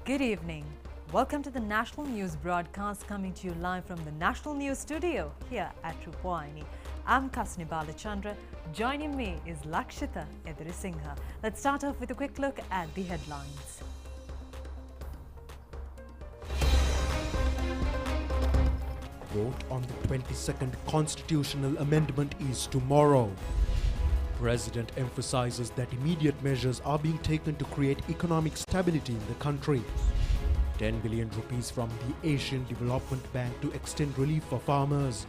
Good evening. Welcome to the national news broadcast coming to you live from the National News Studio here at Rupavahini. I'm Kasni Balachandra. Joining me is Lakshita Edrisingha. Let's start off with a quick look at the headlines. Vote on the 22nd constitutional amendment is tomorrow. President emphasizes that immediate measures are being taken to create economic stability in the country. 10 billion rupees from the Asian Development Bank to extend relief for farmers.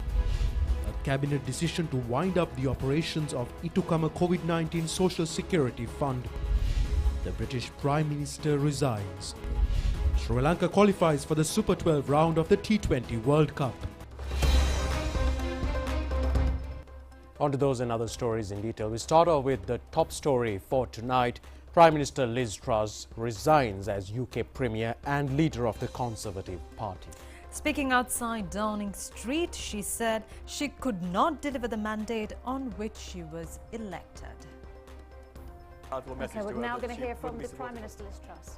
A cabinet decision to wind up the operations of Itukama COVID-19 Social Security Fund. The British Prime Minister resigns. Sri Lanka qualifies for the Super 12 round of the T20 World Cup. On to those and other stories in detail. We start off with the top story for tonight. Prime Minister Liz Truss resigns as UK Premier and leader of the Conservative Party. Speaking outside Downing Street, she said she could not deliver the mandate on which she was elected. Okay, we're now going to hear from the Prime Minister, Liz Truss.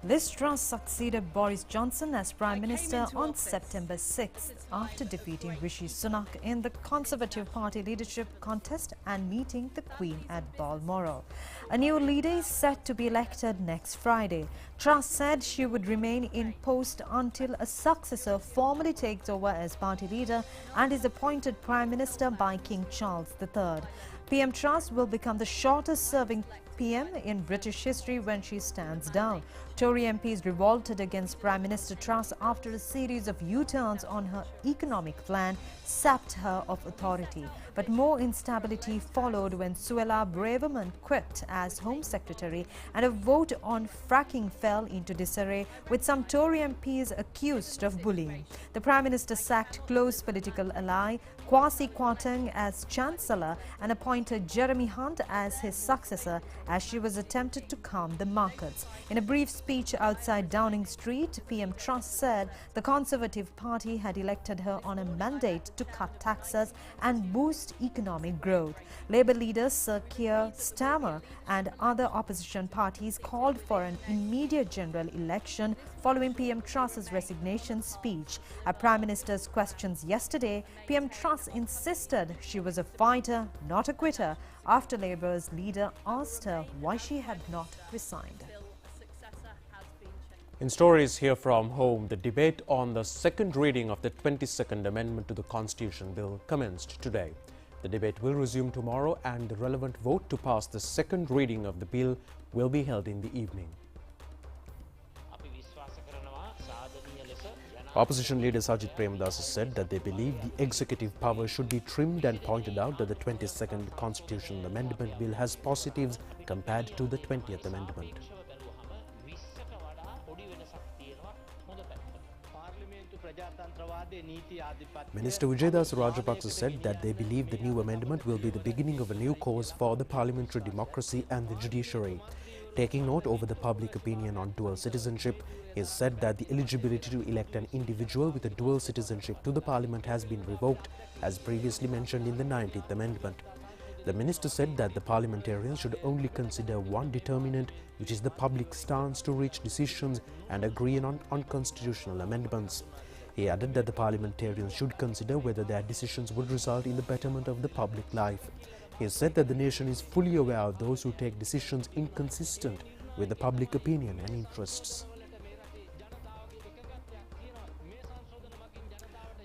Liz Truss succeeded Boris Johnson as Prime Minister on September 6th after defeating Rishi Sunak in the Conservative Party leadership contest and meeting the Queen at Balmoral. A new leader is set to be elected next Friday. Truss said she would remain in post until a successor formally takes over as party leader and is appointed Prime Minister by King Charles III. PM Truss will become the shortest-serving PM in British history when she stands down. Tory MPs revolted against Prime Minister Truss after a series of U-turns on her economic plan sapped her of authority. But more instability followed when Suella Braverman quit as Home Secretary and a vote on fracking fell into disarray with some Tory MPs accused of bullying. The Prime Minister sacked close political ally Kwasi Kwarteng as Chancellor and appointed Jeremy Hunt as his successor as she was attempted to calm the markets. In a brief speech outside Downing Street, PM Truss said the Conservative Party had elected her on a mandate to cut taxes and boost economic growth. Labour leaders Sir Keir Starmer and other opposition parties called for an immediate general election following PM Truss's resignation speech. At Prime Minister's questions yesterday, PM Truss insisted she was a fighter, not a quitter, after Labour's leader asked her why she had not resigned. In stories here from home, the debate on the second reading of the 22nd Amendment to the Constitution Bill commenced today. The debate will resume tomorrow and the relevant vote to pass the second reading of the bill will be held in the evening. Opposition leader Sajid Premadasa said that they believe the executive power should be trimmed and pointed out that the 22nd Constitutional Amendment Bill has positives compared to the 20th Amendment. Minister Wijayadas Rajapaksa said that they believe the new amendment will be the beginning of a new course for the parliamentary democracy and the judiciary. Taking note over the public opinion on dual citizenship, he said that the eligibility to elect an individual with a dual citizenship to the parliament has been revoked, as previously mentioned in the 19th Amendment. The minister said that the parliamentarians should only consider one determinant, which is the public stance to reach decisions and agree on unconstitutional amendments. He added that the parliamentarians should consider whether their decisions would result in the betterment of the public life. He said that the nation is fully aware of those who take decisions inconsistent with the public opinion and interests.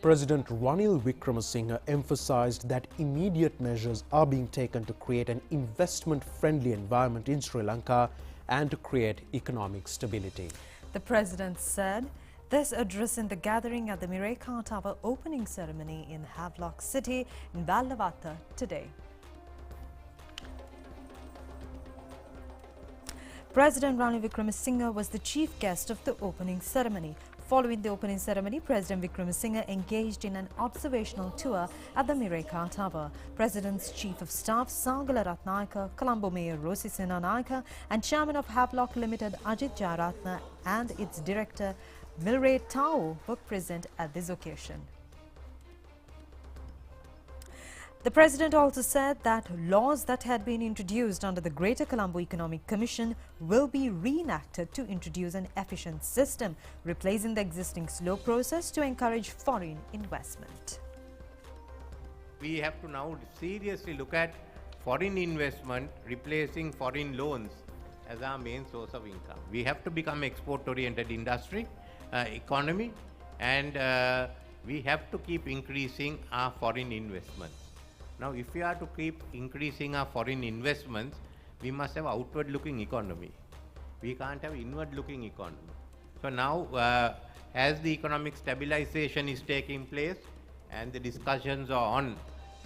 President Ranil Wickremesinghe emphasized that immediate measures are being taken to create an investment-friendly environment in Sri Lanka and to create economic stability. The president said this addressing the gathering at the Mireka Tower opening ceremony in Havelock City in Ballavata today. President Ranil Wickremesinghe was the chief guest of the opening ceremony. Following the opening ceremony, President Wickremesinghe engaged in an observational tour at the Mireka Tower. President's Chief of Staff Sangala Ratnayaka, Colombo Mayor Rosi Senanayaka and Chairman of Havelock Limited Ajit Jayaratna and its Director Milray Tao were present at this occasion. The President also said that laws that had been introduced under the Greater Colombo Economic Commission will be reenacted to introduce an efficient system, replacing the existing slow process to encourage foreign investment. We have to now seriously look at foreign investment replacing foreign loans as our main source of income. We have to become export-oriented industry, economy, and we have to keep increasing our foreign investments. Now, if we are to keep increasing our foreign investments, we must have outward-looking economy. We can't have inward-looking economy. So now, as the economic stabilization is taking place and the discussions are on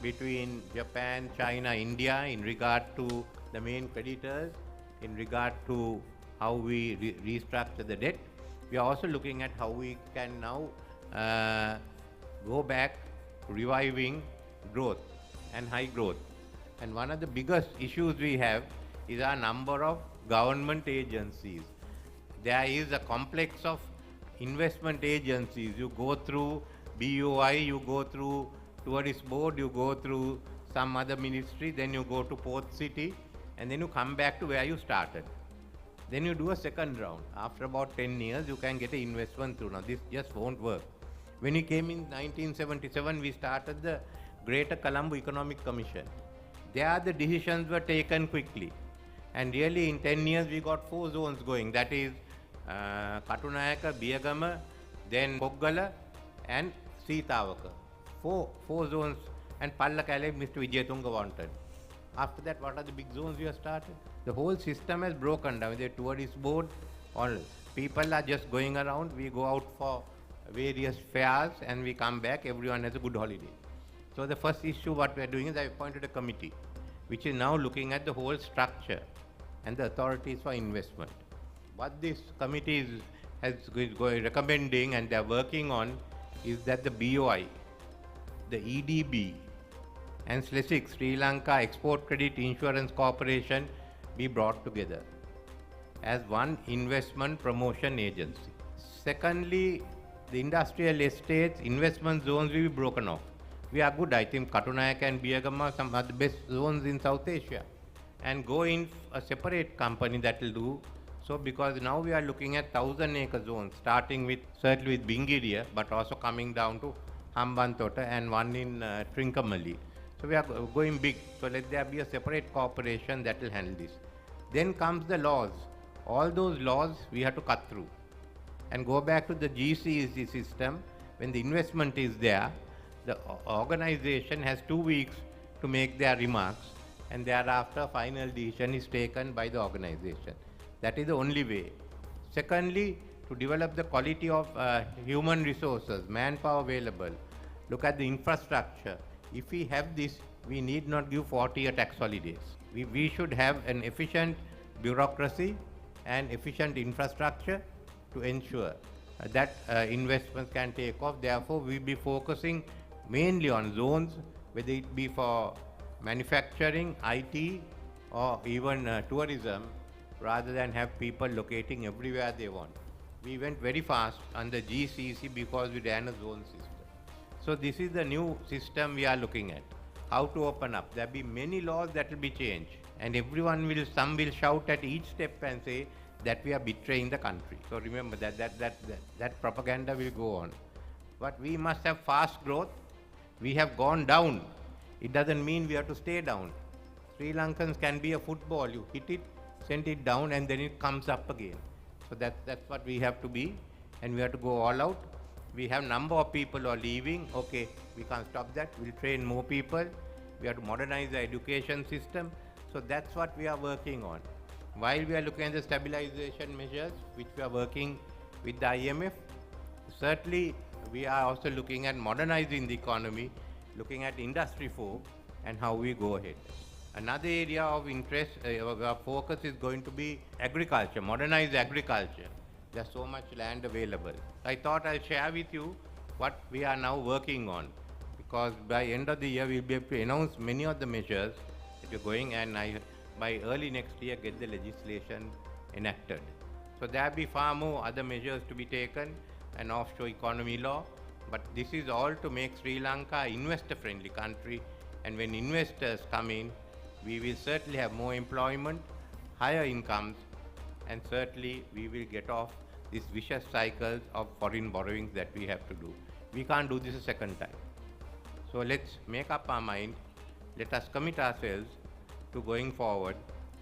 between Japan, China, India in regard to the main creditors, in regard to how we restructure the debt, we are also looking at how we can now go back to reviving growth and high growth. And one of the biggest issues we have is our number of government agencies. There is a complex of investment agencies. You go through BOI, you go through Tourist Board, you go through some other ministry, then you go to Port City, and then you come back to where you started. Then you do a second round. After about 10 years, you can get an investment through. Now, this just won't work. When we came in 1977, we started the Greater Colombo Economic Commission. There the decisions were taken quickly. And really in 10 years, we got 4 zones going. That is Katunayaka, Biyagama, then Koggala and Seetawaka. Four zones, and Pallakale, Mr. Vijayatunga wanted. After that, what are the big zones we have started? The whole system has broken down. The tourist board, all people are just going around. We go out for various fairs and we come back. Everyone has a good holiday. So the first issue what we are doing is I appointed a committee which is now looking at the whole structure and the authorities for investment. What this committee is recommending and they are working on is that the BOI, the EDB and SLESIC, Sri Lanka Export Credit Insurance Corporation, be brought together as one investment promotion agency. Secondly, the industrial estates, investment zones will be broken off. We are good. I think Katunayaka and Biyagama, some are the best zones in South Asia. And go in a separate company that will do so, because now we are looking at 1,000-acre zones, starting with certainly with Bingiria, but also coming down to Hambantota and one in Trincomalee. So we are going big. So let there be a separate corporation that will handle this. Then comes the laws. All those laws we have to cut through and go back to the GCEC system. When the investment is there, the organization has 2 weeks to make their remarks, and thereafter final decision is taken by the organization. That is the only way. Secondly, to develop the quality of human resources, manpower available, look at the infrastructure. If we have this, we need not give 40 tax holidays. We should have an efficient bureaucracy and efficient infrastructure to ensure that investments can take off. Therefore, we will be focusing mainly on zones, whether it be for manufacturing, IT, or even tourism, rather than have people locating everywhere they want. We went very fast on the GCC because we ran a zone system. So this is the new system we are looking at, how to open up. There will be many laws that will be changed, and some will shout at each step and say that we are betraying the country. So remember that propaganda will go on. But we must have fast growth. We have gone down. It doesn't mean we have to stay down. Sri Lankans can be a football. You hit it, send it down, and then it comes up again. So that's what we have to be, and we have to go all out. We have number of people who are leaving. Okay, we can't stop that. We'll train more people. We have to modernize the education system. So that's what we are working on. While we are looking at the stabilization measures, which we are working with the IMF, certainly we are also looking at modernizing the economy, looking at Industry 4 and how we go ahead. Another area of interest, our focus is going to be agriculture, modernize agriculture. There's so much land available. I thought I'll share with you what we are now working on, because by end of the year we'll be able to announce many of the measures that we're going, and by early next year get the legislation enacted. So there will be far more other measures to be taken, an offshore economy law, but this is all to make Sri Lanka an investor-friendly country And when investors come in, we will certainly have more employment, higher incomes, and certainly we will get off these vicious cycles of foreign borrowings that we have to do. We can't do this a second time. So let's make up our mind. Let us commit ourselves to going forward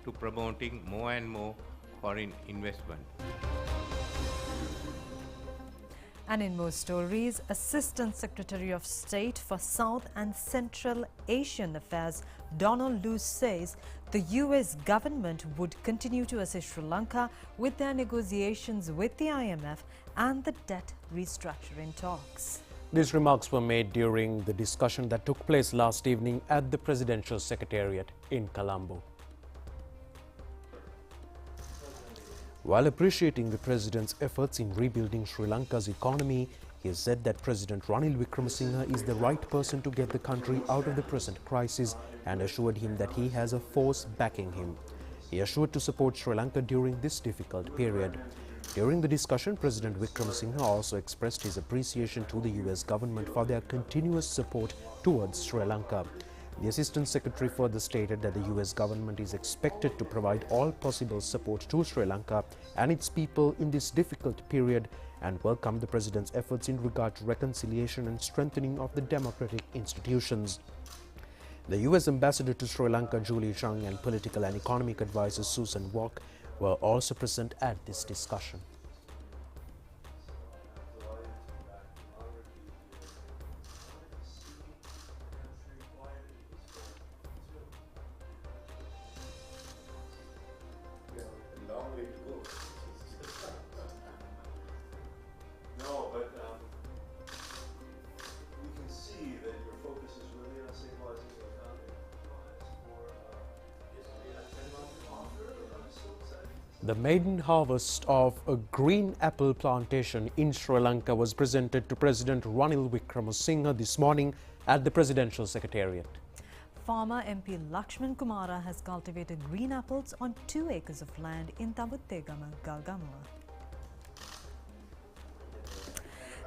to promoting more and more foreign investment. And in more stories, Assistant Secretary of State for South and Central Asian Affairs Donald Lu says the US government would continue to assist Sri Lanka with their negotiations with the IMF and the debt restructuring talks. These remarks were made during the discussion that took place last evening at the Presidential Secretariat in Colombo. While appreciating the President's efforts in rebuilding Sri Lanka's economy, he has said that President Ranil Wickremesinghe is the right person to get the country out of the present crisis and assured him that he has a force backing him. He assured to support Sri Lanka during this difficult period. During the discussion, President Wickremesinghe also expressed his appreciation to the US government for their continuous support towards Sri Lanka. The Assistant Secretary further stated that the US government is expected to provide all possible support to Sri Lanka and its people in this difficult period and welcome the President's efforts in regard to reconciliation and strengthening of the democratic institutions. The US Ambassador to Sri Lanka, Julie Chung, and political and economic advisor Susan Walk were also present at this discussion. Long way to go. No, but we can see that your focus is really on stabilizing the economy. The maiden harvest of a green apple plantation in Sri Lanka was presented to President Ranil Wickremesinghe this morning at the Presidential Secretariat. Farmer MP Lakshman Kumara has cultivated green apples on 2 acres of land in Tambuttegama, Galgamuwa.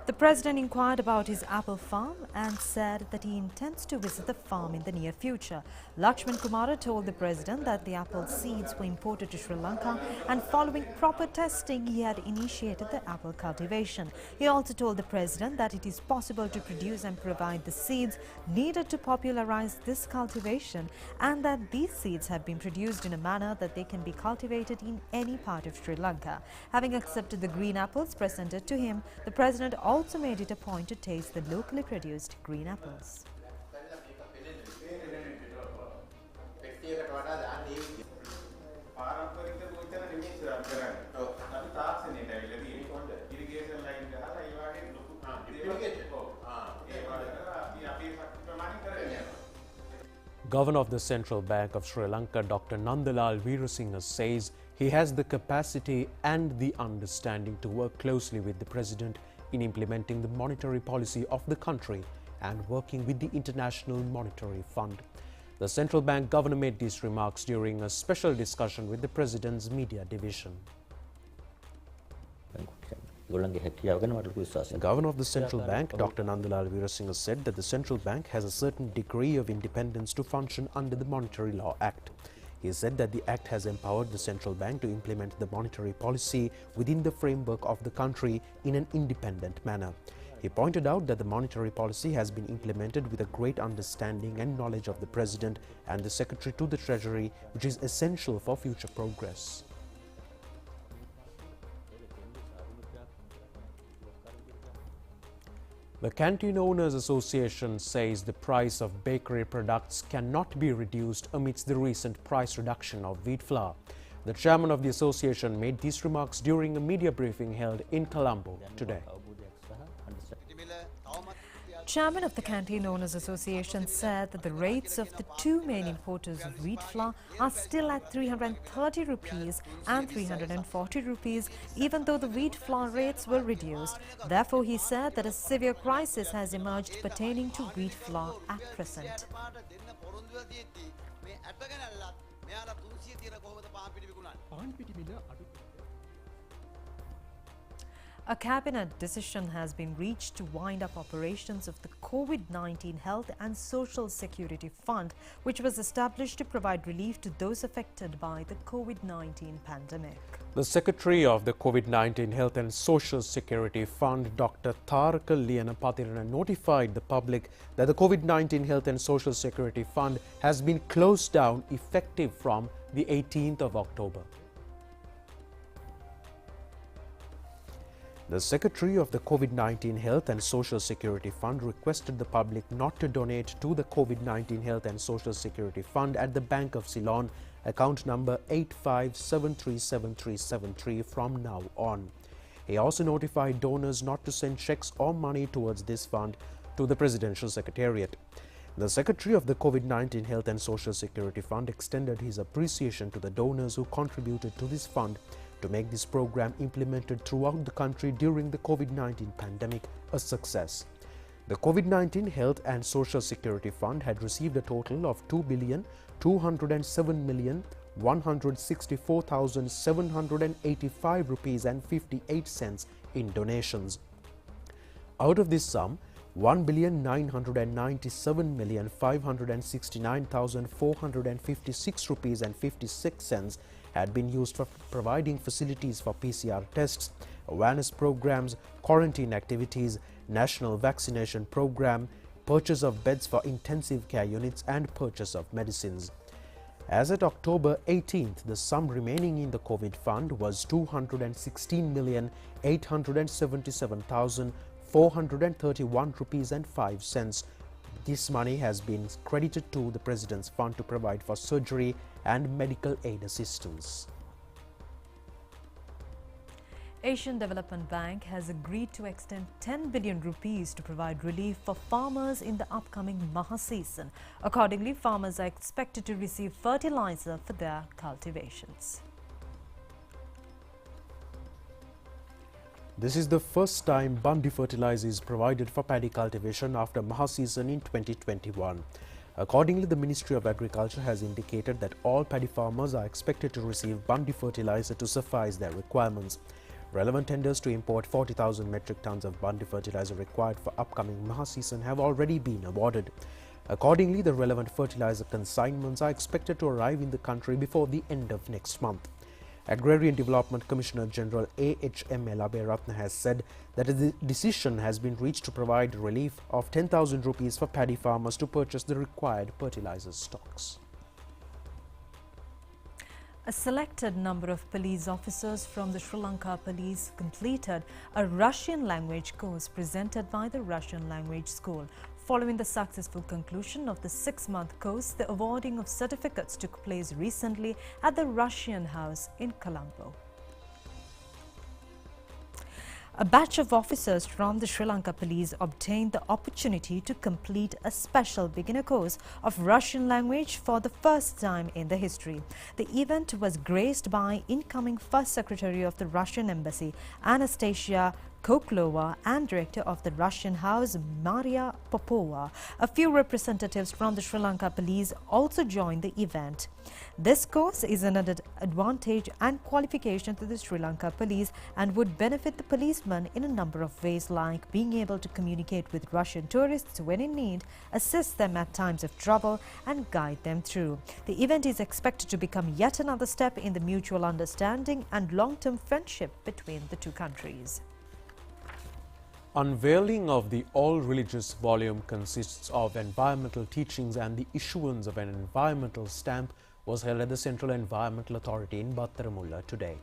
The President inquired about his apple farm and said that he intends to visit the farm in the near future. Lakshman Kumara told the President that the apple seeds were imported to Sri Lanka and following proper testing he had initiated the apple cultivation. He also told the President that it is possible to produce and provide the seeds needed to popularize this cultivation and that these seeds have been produced in a manner that they can be cultivated in any part of Sri Lanka. Having accepted the green apples presented to him, the President also made it a point to taste the locally produced green apples. Governor of the Central Bank of Sri Lanka, Dr. Nandalal Veerasinghe, says he has the capacity and the understanding to work closely with the President in implementing the monetary policy of the country and working with the International Monetary Fund. The Central Bank Governor made these remarks during a special discussion with the President's media division. The Governor of the Central Bank, Dr. Nandalal Veerasinghe, said that the Central Bank has a certain degree of independence to function under the Monetary Law Act. He said that the Act has empowered the Central Bank to implement the monetary policy within the framework of the country in an independent manner. He pointed out that the monetary policy has been implemented with a great understanding and knowledge of the President and the Secretary to the Treasury, which is essential for future progress. The Canteen Owners Association says the price of bakery products cannot be reduced amidst the recent price reduction of wheat flour. The chairman of the association made these remarks during a media briefing held in Colombo today. Chairman of the Canteen Owners Association said that the rates of the 2 main importers of wheat flour are still at 330 rupees and 340 rupees, even though the wheat flour rates were reduced. Therefore, he said that a severe crisis has emerged pertaining to wheat flour at present. A cabinet decision has been reached to wind up operations of the COVID-19 Health and Social Security Fund, which was established to provide relief to those affected by the COVID-19 pandemic. The Secretary of the COVID-19 Health and Social Security Fund, Dr. Tharaka Lianapatirana, notified the public that the COVID-19 Health and Social Security Fund has been closed down effective from the 18th of October. The Secretary of the COVID-19 Health and Social Security Fund requested the public not to donate to the COVID-19 Health and Social Security Fund at the Bank of Ceylon, account number 85737373 from now on. He also notified donors not to send checks or money towards this fund to the Presidential Secretariat. The Secretary of the COVID-19 Health and Social Security Fund extended his appreciation to the donors who contributed to this fund to make this program implemented throughout the country during the COVID-19 pandemic a success. The COVID-19 Health and Social Security Fund had received a total of 2,207,164,785 rupees and 58 cents in donations. Out of this sum, 1,997,569,456 rupees and 56 cents had been used for providing facilities for PCR tests, awareness programs, quarantine activities, national vaccination program, purchase of beds for intensive care units and purchase of medicines. As at October 18th, the sum remaining in the COVID fund was 216,877,431 rupees and 5 cents. This money has been credited to the President's Fund to provide for surgery and medical aid assistance. Asian Development Bank has agreed to extend 10 billion rupees to provide relief for farmers in the upcoming Maha season. Accordingly, farmers are expected to receive fertilizer for their cultivations. This is the first time Bandi fertilizer is provided for paddy cultivation after Maha season in 2021. Accordingly, the Ministry of Agriculture has indicated that all paddy farmers are expected to receive Bandi fertilizer to suffice their requirements. Relevant tenders to import 40,000 metric tons of Bandi fertilizer required for upcoming Maha season have already been awarded. Accordingly, the relevant fertilizer consignments are expected to arrive in the country before the end of next month. Agrarian Development Commissioner General A.H.M. Ratna has said that a decision has been reached to provide relief of 10,000 rupees for paddy farmers to purchase the required fertilizer stocks. A selected number of police officers from the Sri Lanka Police completed a Russian language course presented by the Russian Language School. Following the successful conclusion of the 6-month course, the awarding of certificates took place recently at the Russian House in Colombo. A batch of officers from the Sri Lanka Police obtained the opportunity to complete a special beginner course of Russian language for the first time in the history. The event was graced by incoming First Secretary of the Russian Embassy, Anastasia Koklova, and Director of the Russian House, Maria Popova. A few representatives from the Sri Lanka Police also joined the event. This course is an added advantage and qualification to the Sri Lanka Police and would benefit the policemen in a number of ways, like being able to communicate with Russian tourists when in need, assist them at times of trouble, and guide them through. The event is expected to become yet another step in the mutual understanding and long-term friendship between the two countries. Unveiling of the all-religious volume consists of environmental teachings, and the issuance of an environmental stamp was held at the Central Environmental Authority in Battaramulla today.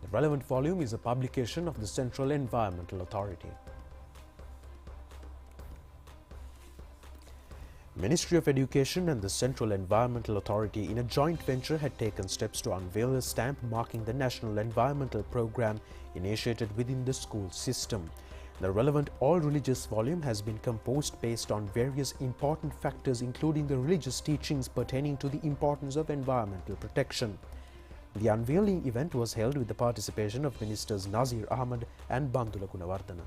The relevant volume is a publication of the Central Environmental Authority. Ministry of Education and the Central Environmental Authority in a joint venture had taken steps to unveil a stamp marking the National Environmental Program initiated within the school system. The relevant all-religious volume has been composed based on various important factors, including the religious teachings pertaining to the importance of environmental protection. The unveiling event was held with the participation of Ministers Nazir Ahmad and Bandula Gunawardana.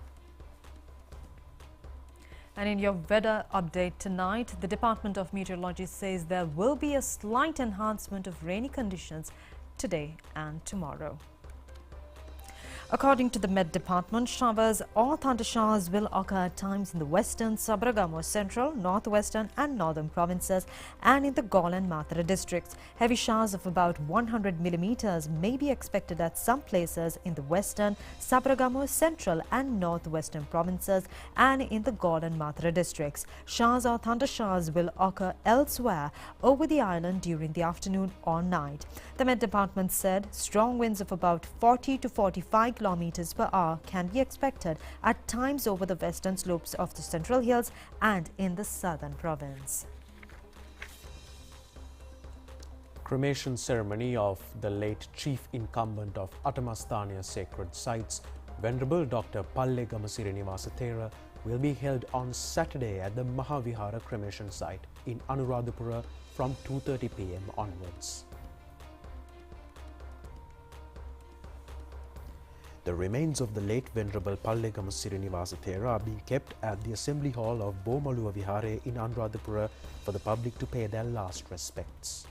And in your weather update tonight, the Department of Meteorology says there will be a slight enhancement of rainy conditions today and tomorrow. According to the Met Department, showers or thunder showers will occur at times in the western, Sabaragamu central, northwestern and northern provinces and in the Gaul and Mathura districts. Heavy showers of about 100 millimeters may be expected at some places in the western, Sabaragamu central and northwestern provinces and in the Gaul and Mathura districts. Showers or thunder showers will occur elsewhere over the island during the afternoon or night. The Met Department said strong winds of about 40 to 45 kilometers per hour can be expected at times over the western slopes of the Central Hills and in the southern province. Cremation ceremony of the late chief incumbent of Atamasthania sacred sites, Venerable Dr. Palle Gamasiri Nivasathera, will be held on Saturday at the Mahavihara cremation site in Anuradhapura from 2:30 p.m. onwards. The remains of the late Venerable Palle Gamasiri Nivasathera are being kept at the Assembly Hall of Bomaluwa Vihare in Anuradhapura for the public to pay their last respects.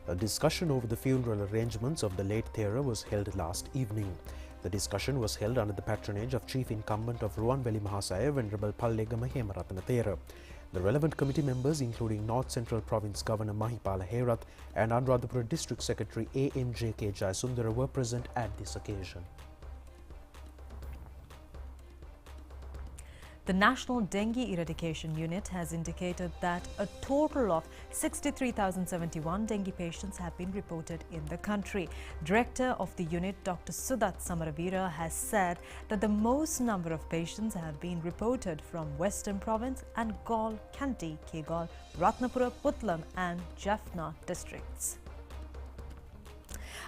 A discussion over the funeral arrangements of the late Thera was held last evening. The discussion was held under the patronage of Chief Incumbent of Ruwanveli Mahasaya, Venerable Pallegama Hemarathana Thera. The relevant committee members, including North Central Province Governor Mahipala Herath and Anuradhapura District Secretary A.M.J.K. Jayasundara, were present at this occasion. The National Dengue Eradication Unit has indicated that a total of 63,071 dengue patients have been reported in the country. Director of the unit, Dr. Sudat Samaravira, has said that the most number of patients have been reported from Western Province and Gaul, Canteen, Kegaul, Ratnapura, Putlam and Jaffna districts.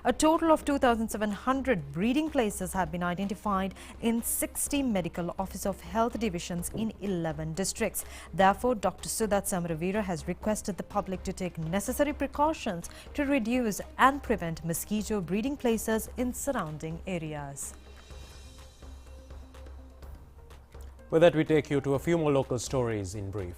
A total of 2,700 breeding places have been identified in 60 medical office of health divisions in 11 districts. Therefore, Dr. Sudat Samaravira has requested the public to take necessary precautions to reduce and prevent mosquito breeding places in surrounding areas. With that, we take you to a few more local stories in brief.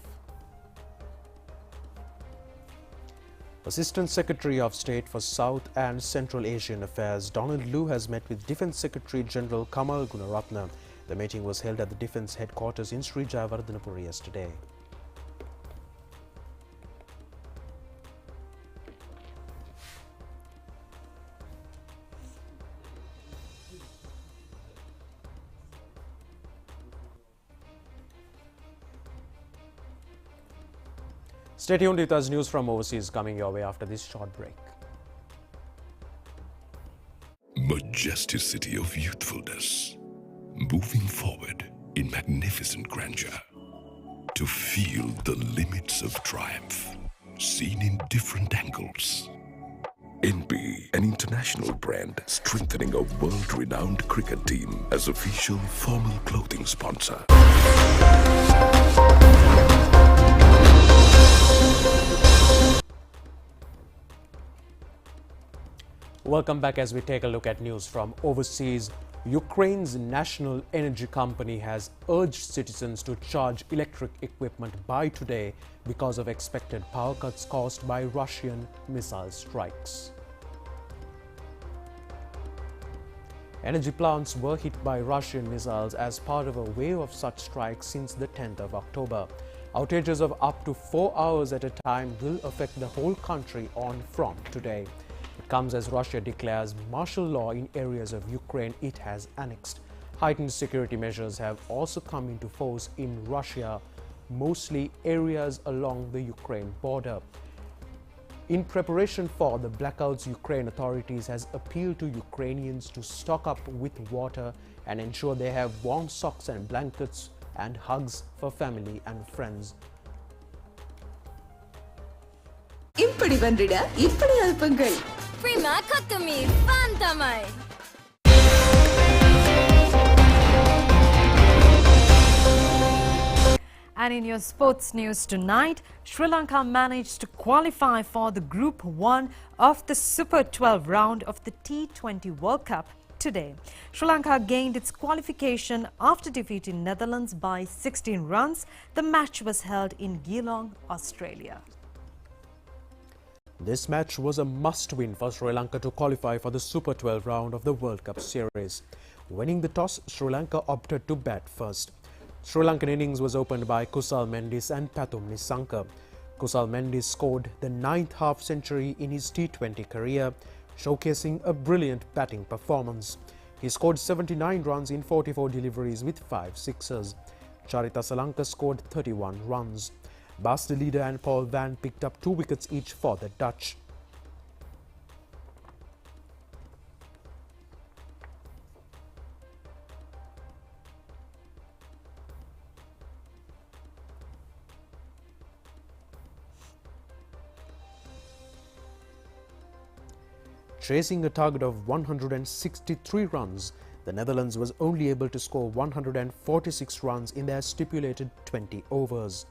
Assistant Secretary of State for South and Central Asian Affairs Donald Lu has met with Defence Secretary General Kamal Gunaratne. The meeting was held at the Defence Headquarters in Sri Jayawardhanapura yesterday. Stay tuned with us. News from overseas coming your way after this short break. Majesticity of youthfulness, moving forward in magnificent grandeur, to feel the limits of triumph, seen in different angles. NB, an international brand strengthening a world-renowned cricket team as official formal clothing sponsor. Welcome back as we take a look at news from overseas. Ukraine's national energy company has urged citizens to charge electric equipment by today because of expected power cuts caused by Russian missile strikes. Energy plants were hit by Russian missiles as part of a wave of such strikes since the 10th of October. Outages of up to 4 hours at a time will affect the whole country from today. It comes as Russia declares martial law in areas of Ukraine it has annexed. Heightened security measures have also come into force in Russia, mostly areas along the Ukraine border. In preparation for the blackouts, Ukraine authorities has appealed to Ukrainians to stock up with water and ensure they have warm socks and blankets and hugs for family and friends. இப்படி வந்திட இப்படி அல்பங்கள் Prima Katumi Fantamai. And in your sports news tonight, Sri Lanka managed to qualify for the Group 1 of the Super 12 round of the T20 World Cup today. Sri Lanka gained its qualification after defeating Netherlands by 16 runs. The match was held in Geelong, Australia. This match was a must-win for Sri Lanka to qualify for the Super 12 round of the World Cup series. Winning the toss, Sri Lanka opted to bat first. Sri Lankan innings was opened by Kusal Mendis and Pathum Nissanka. Kusal Mendis scored the 9th half-century in his T20 career, showcasing a brilliant batting performance. He scored 79 runs in 44 deliveries with 5 sixes. Charita Salanka scored 31 runs. Bas de Leader and Paul Van picked up 2 wickets each for the Dutch. Chasing a target of 163 runs, the Netherlands was only able to score 146 runs in their stipulated 20 overs.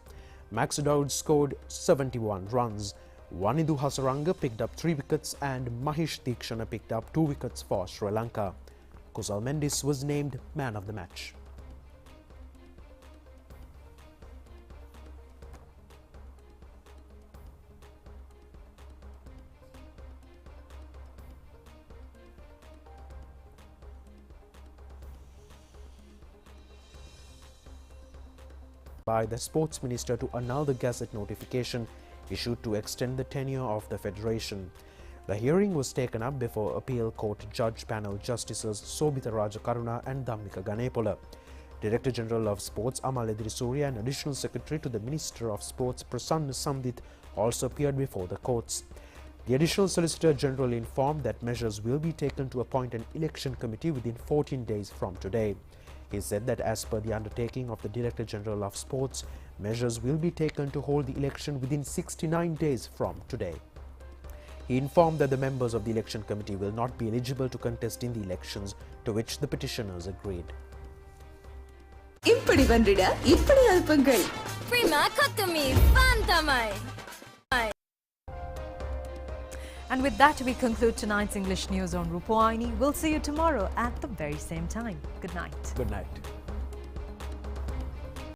Max Dowd scored 71 runs. Wanindu Hasaranga picked up 3 wickets and Mahesh Deekshana picked up 2 wickets for Sri Lanka. Kusal Mendis was named man of the match. By the Sports Minister to annul the Gazette notification issued to extend the tenure of the Federation. The hearing was taken up before Appeal Court Judge Panel Justices Sobhita Rajakaruna and Dhammika Ganepola. Director General of Sports Amal Edrisuriya and Additional Secretary to the Minister of Sports Prasanna Samdit also appeared before the courts. The Additional Solicitor General informed that measures will be taken to appoint an election committee within 14 days from today. He said that as per the undertaking of the Director General of Sports, measures will be taken to hold the election within 69 days from today. He informed that the members of the election committee will not be eligible to contest in the elections, to which the petitioners agreed. இப்படி வந்திட இப்படி அல்பங்கள் And with that, we conclude tonight's English news on Rupavahini. We'll see you tomorrow at the very same time. Good night. Good night.